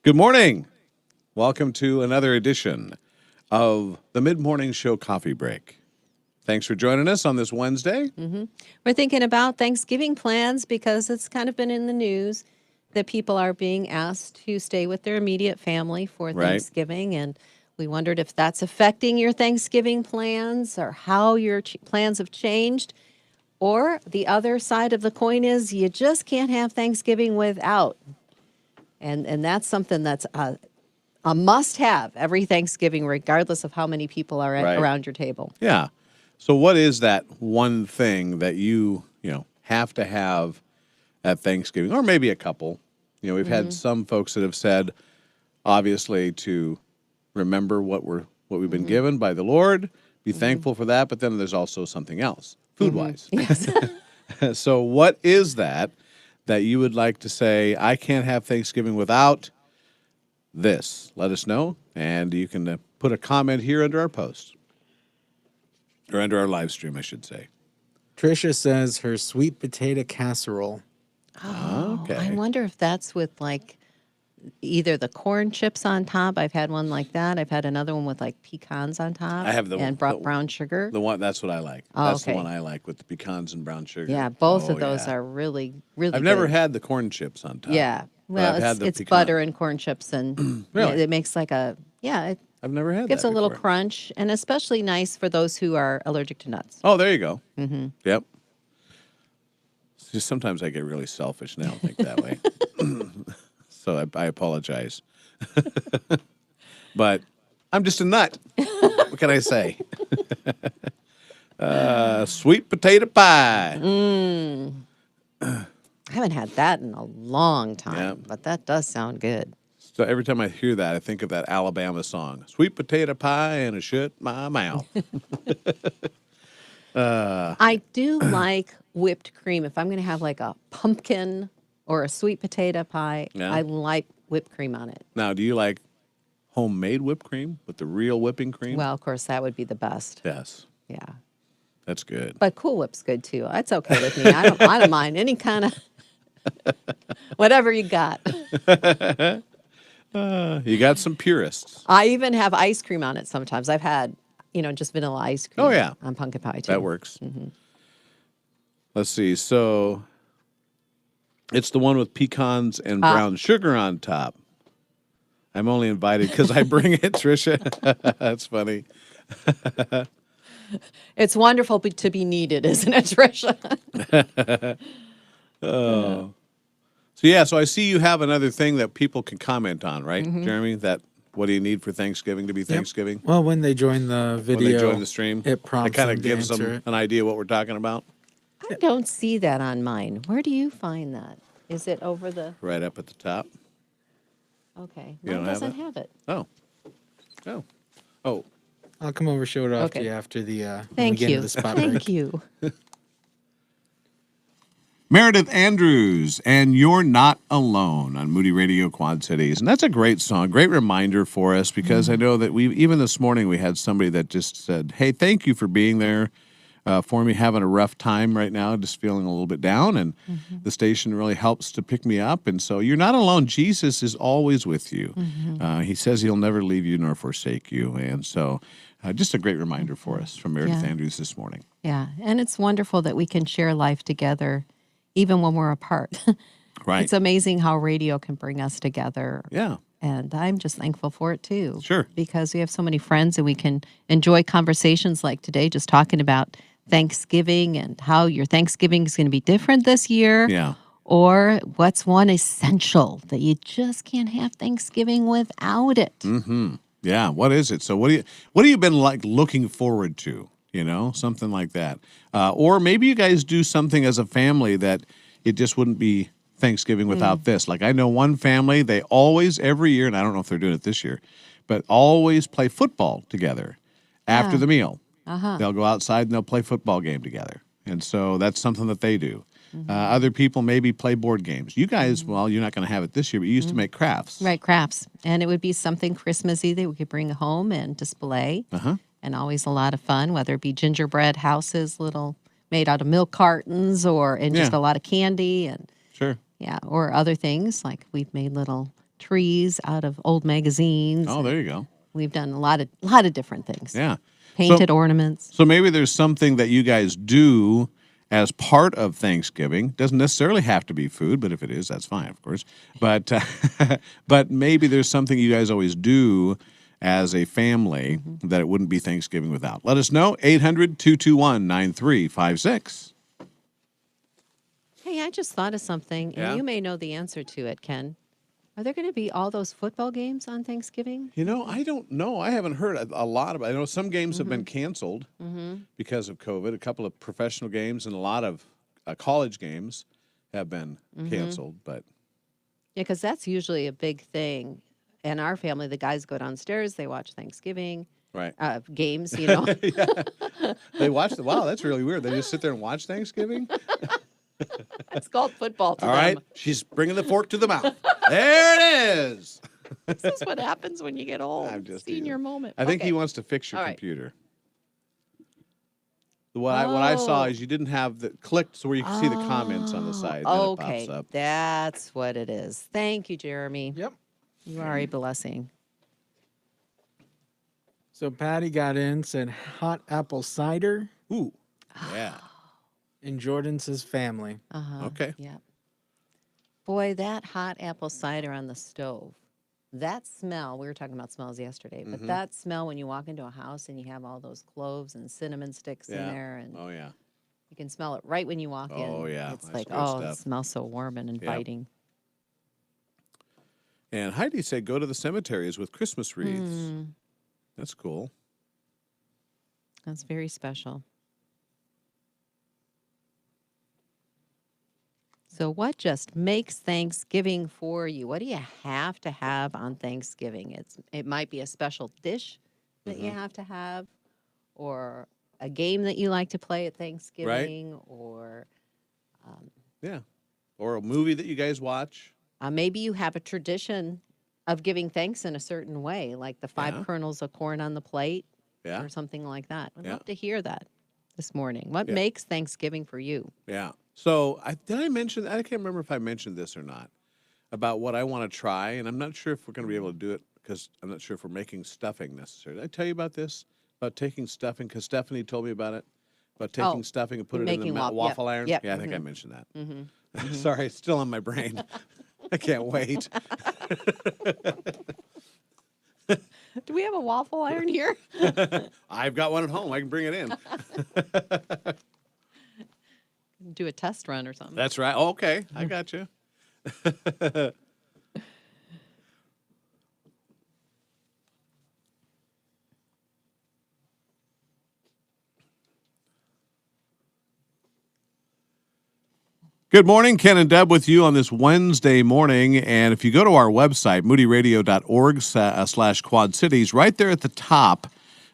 Good morning. Welcome to another edition of the Mid-Morning Show Coffee Break. Thanks for joining us on this Wednesday. We're thinking about Thanksgiving plans because it's kind of been in the news that people are being asked to stay with their immediate family for Right. Thanksgiving. And we wondered if that's affecting your Thanksgiving plans or how your plans have changed. Or the other side of the coin is you just can't have Thanksgiving without. And that's something that's a must-have every Thanksgiving, regardless of how many people are Right. around your table. Yeah. So what is that one thing that you have to have at Thanksgiving, or maybe a couple? We've had some folks that have said, obviously, to remember what we've been given by the Lord, be thankful for that, but then there's also something else, food-wise. Yes. So what is that you would like to say, I can't have Thanksgiving without this? Let us know, and you can put a comment here under our post, or under our live stream, I should say. Tricia says her sweet potato casserole. Oh, Okay. I wonder if that's with like either the corn chips on top. I've had one like that. I've had another one with like pecans on top. I have the- and the- brown sugar. The one, that's what I like. Oh, That's the okay. one I like, with the pecans and brown sugar. Yeah, both Oh, of those yeah. are really, really I've never good. had the corn chips on top. Yeah. but Well, I've had the it's pecan. butter and corn chips, and Really? it makes like it I've never had gives that a little before. crunch, and especially nice for those who are allergic to nuts. Oh, there you go. Mm-hmm. Yep. It's just sometimes I get really selfish and I don't think that way. So I apologize. But I'm just a nut. What can I say? Sweet potato pie. I haven't had that in a long time, Yeah. but that does sound good. So every time I hear that, I think of that Alabama song, "Sweet potato pie and a shut my mouth." I do like whipped cream. If I'm going to have like a pumpkin or a sweet potato pie, Yeah. I like whipped cream on it. Now, do you like homemade whipped cream with the real whipping cream? Well, of course, that would be the best. Yes, Yeah. that's good. But Cool Whip's good too. That's okay with me. I don't mind any kind of whatever you got. You got some purists. I even have ice cream on it sometimes. I've had, just vanilla ice cream. Oh, yeah. On pumpkin pie too. That works. Let's see. So it's the one with pecans and brown sugar on top. I'm only invited because I bring it, Tricia. That's funny. It's wonderful to be needed, isn't it, Tricia? So I see you have another thing that people can comment on, right, Jeremy? That what do you need for Thanksgiving to be Thanksgiving? Well, when they join the video, When they join the stream, it prompts kind them of to gives answer them it. an idea what we're talking about. I don't see that on mine. Where do you find that? Is it over the? Right up at the top. Okay, You don't mine have doesn't it? have it. Oh. I'll come over, show it off to Okay. you after the when we Thank get you. into the spot Thank break. you. Meredith Andrews and You're Not Alone on Moody Radio Quad Cities. And that's a great song, great reminder for us, because I know that even this morning we had somebody that just said, hey, thank you for being there for me, having a rough time right now, just feeling a little bit down. And the station really helps to pick me up. And so you're not alone. Jesus is always with you. He says he'll never leave you nor forsake you. And so just a great reminder for us from Meredith Yeah. Andrews this morning. Yeah, and it's wonderful that we can share life together, even when we're apart. Right. It's amazing how radio can bring us together. Yeah. And I'm just thankful for it too. Sure. Because we have so many friends and we can enjoy conversations like today, just talking about Thanksgiving and how your Thanksgiving is going to be different this year. Yeah. Or what's one essential that you just can't have Thanksgiving without it. Yeah, what is it? So what have you been like looking forward to? Something like that. Or maybe you guys do something as a family that it just wouldn't be Thanksgiving without this. Like I know one family, they always, every year, and I don't know if they're doing it this year, but always play football together after the meal. They'll go outside and they'll play football game together. And so that's something that they do. Other people maybe play board games. You guys, well, you're not going to have it this year, but you used to make crafts. Right, crafts. And it would be something Christmassy that we could bring home and display. And always a lot of fun, whether it be gingerbread houses, little made out of milk cartons, and just Yeah. a lot of candy and Sure. yeah, or other things like we've made little trees out of old magazines. Oh, there you go. We've done a lot of different things. Yeah. Painted ornaments. So maybe there's something that you guys do as part of Thanksgiving. Doesn't necessarily have to be food, but if it is, that's fine, of course. But but maybe there's something you guys always do as a family that it wouldn't be Thanksgiving without. Let us know, 800-221-9356. Hey, I just thought of something, Yeah? and you may know the answer to it, Ken. Are there going to be all those football games on Thanksgiving? You know, I don't know. I haven't heard a lot about it. I know some games have been canceled because of COVID. A couple of professional games and a lot of college games have been canceled. But Yeah, because that's usually a big thing. In our family, the guys go downstairs, they watch Thanksgiving right. games, you know. They watch wow, that's really weird. They just sit there and watch Thanksgiving? It's called football to All them. right. She's bringing the fork to the mouth. There it is. This is what happens when you get old. I'm just Senior teasing. moment. I think Okay. he wants to fix your All right. computer. What I saw Oh. is you didn't have the clicked so where you can see the comments on the side. Then Okay, it pops up. that's what it is. Thank you, Jeremy. Yep. You are a blessing. So Patty got in, said hot apple cider, Ooh. Yeah. and Jordan says family. Okay. Yeah. Boy, that hot apple cider on the stove. That smell, we were talking about smells yesterday, but that smell when you walk into a house and you have all those cloves and cinnamon sticks in there, and Oh yeah. you can smell it right when you walk in. Oh, yeah, It's that's like, good oh, stuff. it smells so warm and inviting. And Heidi said go to the cemeteries with Christmas wreaths. That's cool. That's very special. So, what just makes Thanksgiving for you? What do you have to have on Thanksgiving? It might be a special dish that you have to have, or a game that you like to play at Thanksgiving, or Yeah. Or a movie that you guys watch. maybe you have a tradition of giving thanks in a certain way, like the 5 Yeah. kernels of corn on the plate, Yeah. or something like that. I'd Yeah. love to hear that this morning. What Yeah. makes Thanksgiving for you? Yeah. So did I mention? I can't remember if I mentioned this or not about what I want to try, and I'm not sure if we're going to be able to do it because I'm not sure if we're making stuffing necessarily. Did I tell you about this? About taking stuffing? Because Stephanie told me about it. About taking Oh, stuffing and put it in the making waffle iron. yep, Yeah, I think I mentioned that. Sorry, it's still on my brain. I can't wait. Do we have a waffle iron here? I've got one at home. I can bring it in. Do a test run or something. That's right. Okay, I got you. Good morning, Ken and Deb with you on this Wednesday morning. And if you go to our website, moodyradio.org/Quad Cities, right there at the top,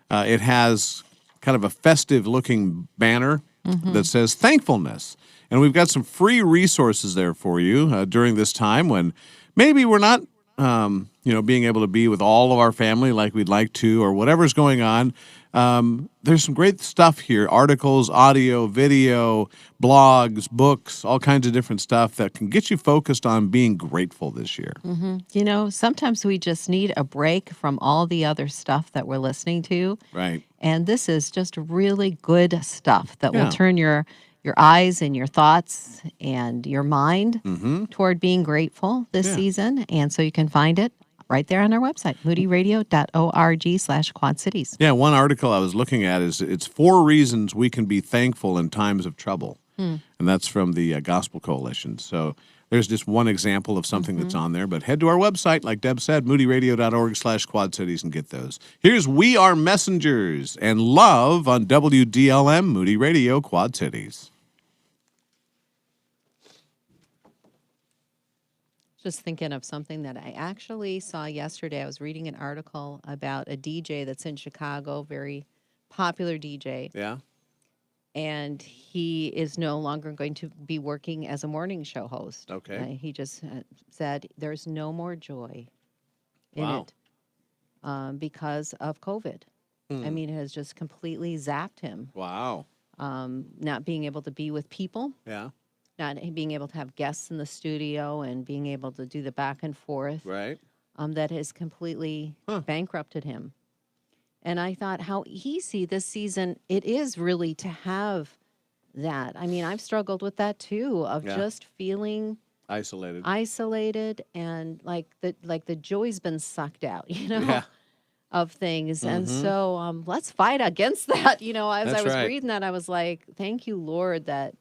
it has kind of a festive-looking banner that says thankfulness. And we've got some free resources there for you during this time when maybe we're not, being able to be with all of our family like we'd like to, or whatever's going on. There's some great stuff here: articles, audio, video, blogs, books, all kinds of different stuff that can get you focused on being grateful this year. You know, sometimes we just need a break from all the other stuff that we're listening to. Right. And this is just really good stuff that Yeah. will turn your eyes and your thoughts and your mind toward being grateful this Yeah. season. And so you can find it right there on our website, moodyradio.org/Quad Cities. Yeah, one article I was looking at is it's 4 reasons we can be thankful in times of trouble. And that's from the Gospel Coalition. So there's just one example of something that's on there. But head to our website, like Deb said, moodyradio.org/Quad Cities, and get those. Here's We Are Messengers and Love on WDLM, Moody Radio, Quad Cities. Just thinking of something that I actually saw yesterday. I was reading an article about a DJ that's in Chicago, very popular DJ. Yeah? And he is no longer going to be working as a morning show host. Okay. He just said there's no more joy in Wow. it because of COVID. I mean, it has just completely zapped him. Wow. Not being able to be with people, Yeah. not being able to have guests in the studio and being able to do the back and forth, Right. that has completely bankrupted him. And I thought how easy this season it is really to have that. I mean, I've struggled with that too, of Yeah. just feeling Isolated. isolated and like the joy's been sucked out, Yeah. of things. And so let's fight against that. As I That's was right. reading that, I was like, thank you, Lord, that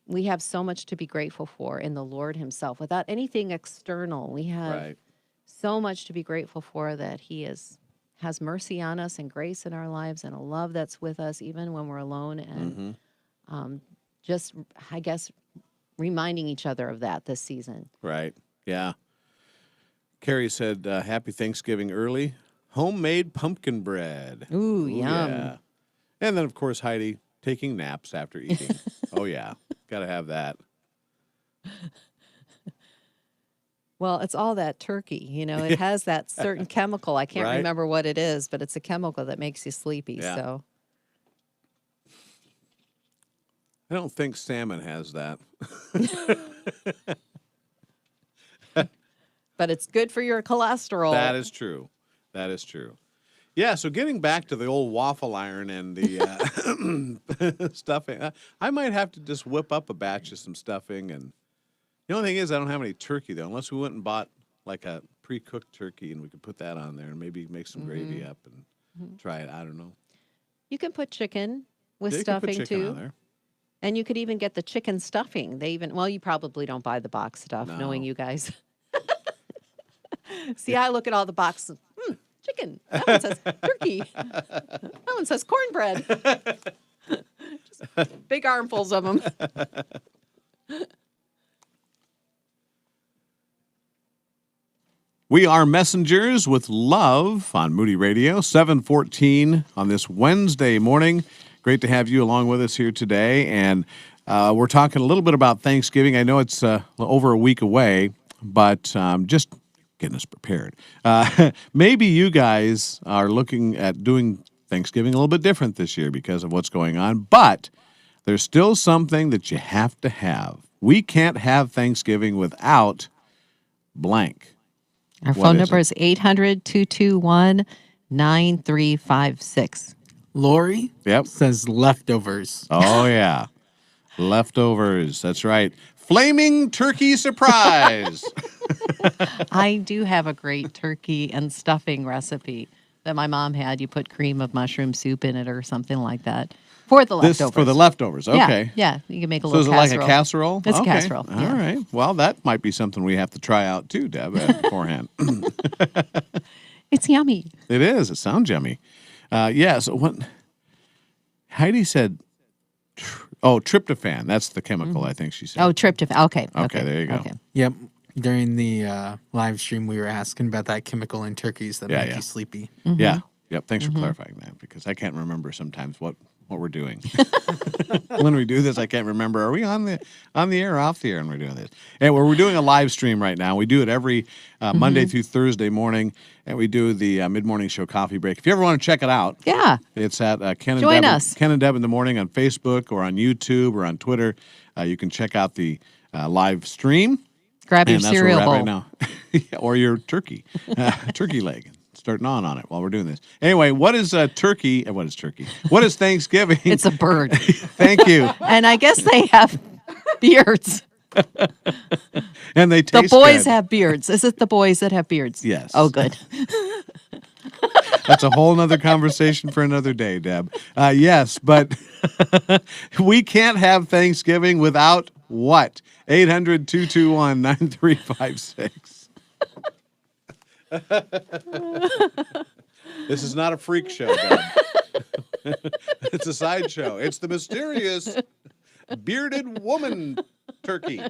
we have so much to be grateful for in the Lord Himself without anything external. We have Right. so much to be grateful for that He has mercy on us and grace in our lives and a love that's with us even when we're alone. And just, I guess, reminding each other of that this season. Right. Yeah. Carrie said, "Happy Thanksgiving early. Homemade pumpkin bread." Ooh, yum. Yeah. And then, of course, Heidi taking naps after eating. Oh, yeah. Got to have that. Well, it's all that turkey, it has that certain chemical. I can't Right. remember what it is, but it's a chemical that makes you sleepy. Yeah. So I don't think salmon has that. but it's good for your cholesterol. That is true. That is true. Yeah, so getting back to the old waffle iron and the stuffing, I might have to just whip up a batch of some stuffing. And the only thing is, I don't have any turkey, though, unless we went and bought like a pre-cooked turkey and we could put that on there and maybe make some gravy up and try it. I don't know. You can put chicken with Yeah, you could put stuffing chicken too. on there. And you could even get the chicken stuffing. Well, you probably don't buy the box stuff, knowing No. you guys. See, I look at all the boxes. Chicken. That one says turkey. That one says cornbread. Just big armfuls of them. We are messengers with love on Moody Radio, 7:14 on this Wednesday morning. Great to have you along with us here today. And we're talking a little bit about Thanksgiving. I know it's over a week away, but just getting us prepared. Maybe you guys are looking at doing Thanksgiving a little bit different this year because of what's going on, but there's still something that you have to have. We can't have Thanksgiving without blank. Our What phone is number it? is 800-221-9356. Lori Yep. says leftovers. Oh, yeah. Leftovers. That's right. Flaming turkey surprise. I do have a great turkey and stuffing recipe that my mom had. You put cream of mushroom soup in it or something like that for the This leftovers. for the leftovers. Okay. Yeah. You can make a So little is it casserole. like a casserole? It's a Okay. casserole, All yeah. right. Well, that might be something we have to try out too, Deb, beforehand. It's yummy. It is. It sounds yummy. Yeah. So what Heidi said, tryptophan. That's the chemical, I think she said. Oh, tryptophan. Okay. Okay, there you go. Okay. Yep. During the live stream, we were asking about that chemical in turkeys that make you sleepy. Yeah. Yep. Thanks for clarifying that because I can't remember sometimes what we're doing. When we do this, I can't remember. Are we on the air or off the air when we're doing this? And we're doing a live stream right now. We do it every Monday through Thursday morning, and we do the mid-morning show coffee break. If you ever want to check it out, Yeah. it's at Ken and Join Deb, us. Ken and Deb in the morning on Facebook or on YouTube or on Twitter. You can check out the live stream. Grab your And that's where cereal we're at bowl. right now. Or your turkey leg. Starting on it while we're doing this. Anyway, what is turkey? What is turkey? What is Thanksgiving? It's a bird. Thank you. And I guess they have beards. And they The taste boys good. have beards. Is it the boys that have beards? Yes. Oh, good. That's a whole nother conversation for another day, Deb. Yes, but we can't have Thanksgiving without what? 800-221-9356. This is not a freak show, Deb. It's a sideshow. It's the mysterious bearded woman turkey.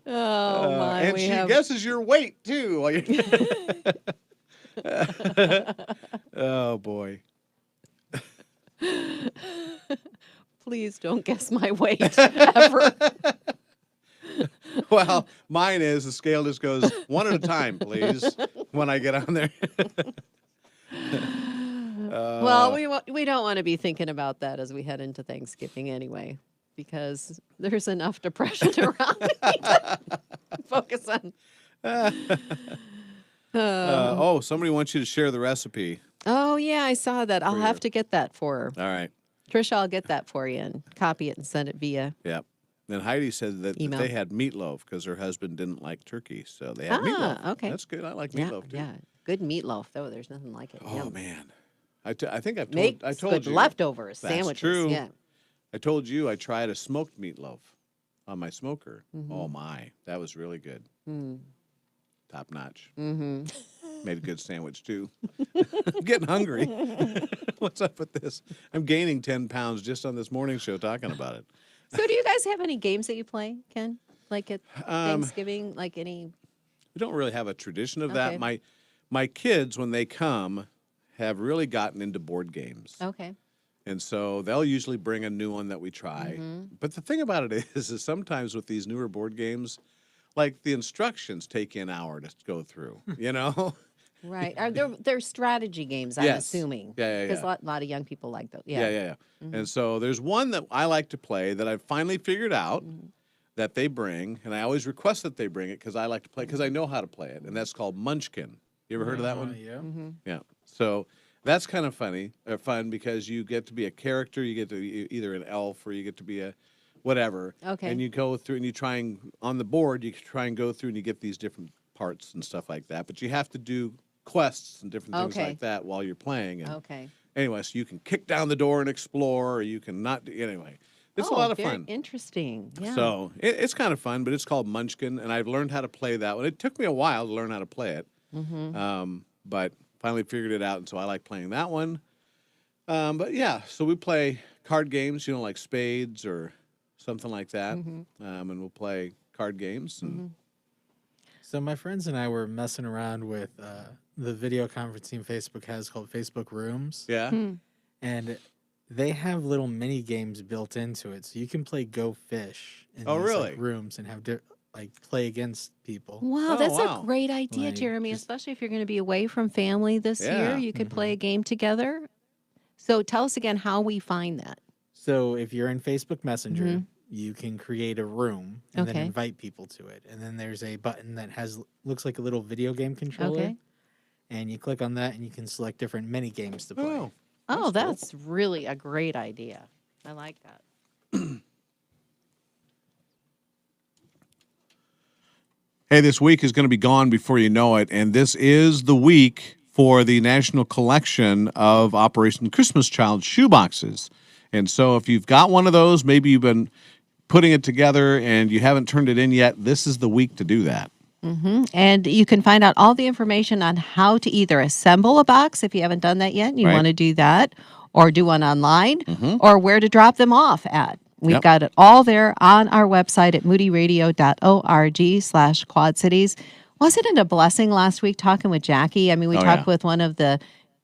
Oh, my. And she guesses your weight, too. while you- Oh, boy. Please don't guess my weight ever. Well, mine is the scale just goes one at a time, please, when I get on there. Well, we don't want to be thinking about that as we head into Thanksgiving anyway, because there's enough depression around. We need to focus on. Somebody wants you to share the recipe. Oh yeah, I saw that. I'll have to get that for her. All right. Trisha, I'll get that for you and copy it and send it via. Yep. Then Heidi said that Email. they had meatloaf because her husband didn't like turkey, so they had meatloaf. Okay. That's good. I like Yeah, meatloaf too. yeah, good meatloaf though. There's nothing like it. Oh Yum. man, I think I Makes told good you leftovers, That's sandwiches. true. Yeah. I told you I tried a smoked meatloaf on my smoker. Mm-hmm. Oh my, that was really good. Top notch. Mm-hmm. Made a good sandwich too. I'm getting hungry. What's up with this? I'm gaining 10 pounds just on this morning show talking about it. So, do you guys have any games that you play, Ken? Like at Thanksgiving, like any? We don't really have a tradition of that. Okay. My kids, when they come, have really gotten into board games. Okay. And so they'll usually bring a new one that we try. But the thing about it is sometimes with these newer board games, like the instructions take an hour to go through, you know? Right. They're strategy games, I'm Yes. assuming. Yeah. Because a lot of young people like those. Yeah. And so there's one that I like to play that I've finally figured out that they bring, and I always request that they bring it because I like to play, because I know how to play it, and that's called Munchkin. You ever heard of that one? Yeah. Yeah. So that's kind of fun because you get to be a character. You get to be either an elf or you get to be a whatever. Okay. And you go through and you try and, on the board, you try and go through and you get these different parts and stuff like that. But you have to do quests and different things Okay. like that while you're playing. And Okay. anyway, so you can kick down the door and explore, or you can not. Anyway, it's a lot of very fun. Interesting. Yeah. So it's kind of fun, but it's called Munchkin, and I've learned how to play that one. It took me a while to learn how to play it, but finally figured it out, and so I like playing that one. But yeah, so we play card games, like spades or something like that, and we'll play card games. And So my friends and I were messing around with the video conferencing Facebook has called Facebook Rooms. yeah, And they have little mini games built into it, so you can play Go Fish in Oh, these, really? rooms and have play against people. Wow, Oh, that's wow. a great idea, Like, Jeremy, just- especially if you're going to be away from family this Yeah. year. You could play a game together. So tell us again how we find that. So if you're in Facebook Messenger, you can create a room and then Okay. invite people to it. And then there's a button that looks like a little video game controller. Okay. And you click on that and you can select different mini games to play. Oh, That's cool. that's really a great idea. I like that. Hey, this week is going to be gone before you know it, and this is the week for the national collection of Operation Christmas Child shoeboxes. And so if you've got one of those, maybe you've been putting it together and you haven't turned it in yet, this is the week to do that. And you can find out all the information on how to either assemble a box if you haven't done that yet and you Right. want to do that, or do one online, or where to drop them off at. We've Yep. got it all there on our website at moodyradio.org/Quad Cities. Wasn't it a blessing last week talking with Jackie? I mean, we Oh, talked yeah. with one of the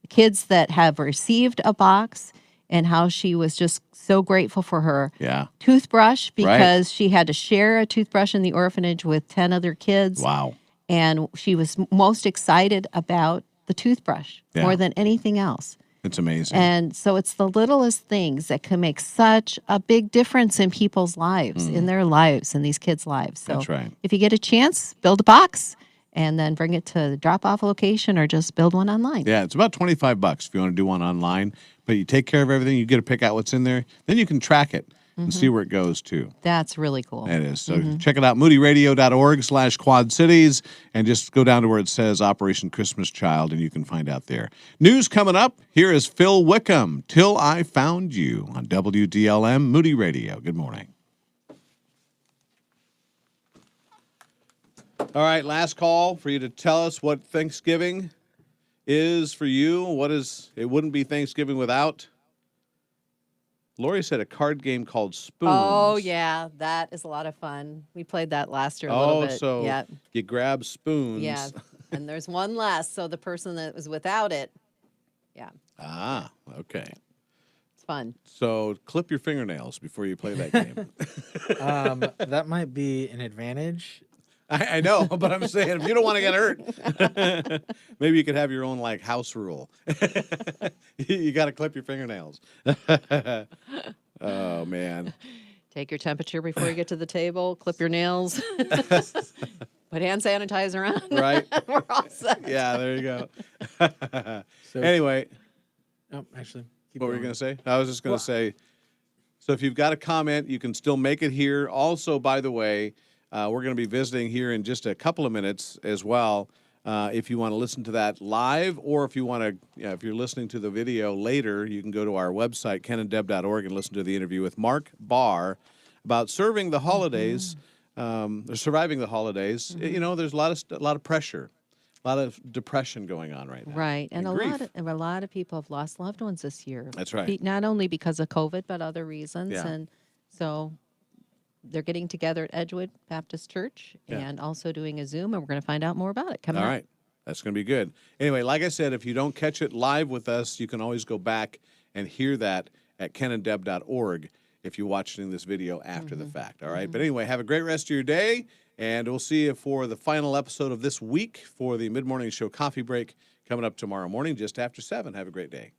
kids that have received a box and how she was just so grateful for her Yeah. toothbrush because she had to share a toothbrush in the orphanage with 10 other kids. Wow. And she was most excited about the toothbrush Yeah. more than anything else. It's amazing. And so it's the littlest things that can make such a big difference in people's lives, in their lives, in these kids' lives. So That's right. if you get a chance, build a box and then bring it to the drop-off location or just build one online. Yeah, it's about $25 if you want to do one online, but you take care of everything, you get to pick out what's in there, then you can track it and see where it goes to. That's really cool. It is. So check it out, moodyradio.org/Quad Cities, and just go down to where it says Operation Christmas Child, and you can find out there. News coming up. Here is Phil Wickham, Till I Found You on WDLM Moody Radio. Good morning. All right, last call for you to tell us what Thanksgiving is for you. It wouldn't be Thanksgiving without. Lori said a card game called Spoons. Oh, yeah. That is a lot of fun. We played that last year a little bit. So Yeah. you grab spoons. Yeah. And there's one less. So the person that was without it, yeah, Ah, okay. it's fun. So clip your fingernails before you play that game. That might be an advantage I know, but I'm saying if you don't want to get hurt, maybe you could have your own like house rule. You got to clip your fingernails. Oh man. Take your temperature before you get to the table, clip your nails, put hand sanitizer on. Right? We're all set. Yeah, there you go. So Anyway, oh, actually, keep what were you going. going to say? I was just going Well- to say, so if you've got a comment, you can still make it here. Also, by the way, we're going to be visiting here in just a couple of minutes as well. If you want to listen to that live, or if you want to, if you're listening to the video later, you can go to our website, kenanddeb.org, and listen to the interview with Mark Barr about serving the holidays, or surviving the holidays. You know, there's a lot of pressure, a lot of depression going on right now. Right, and grief. a lot of people have lost loved ones this year. That's right. Not only because of COVID, but other reasons. Yeah. And so they're getting together at Edgewood Baptist Church Yeah. and also doing a Zoom, and we're going to find out more about it coming All up. right. That's going to be good. Anyway, like I said, if you don't catch it live with us, you can always go back and hear that at kenanddeb.org if you're watching this video after the fact. All right. But anyway, have a great rest of your day, and we'll see you for the final episode of this week for the Mid-Morning Show Coffee Break coming up tomorrow morning just after 7. Have a great day.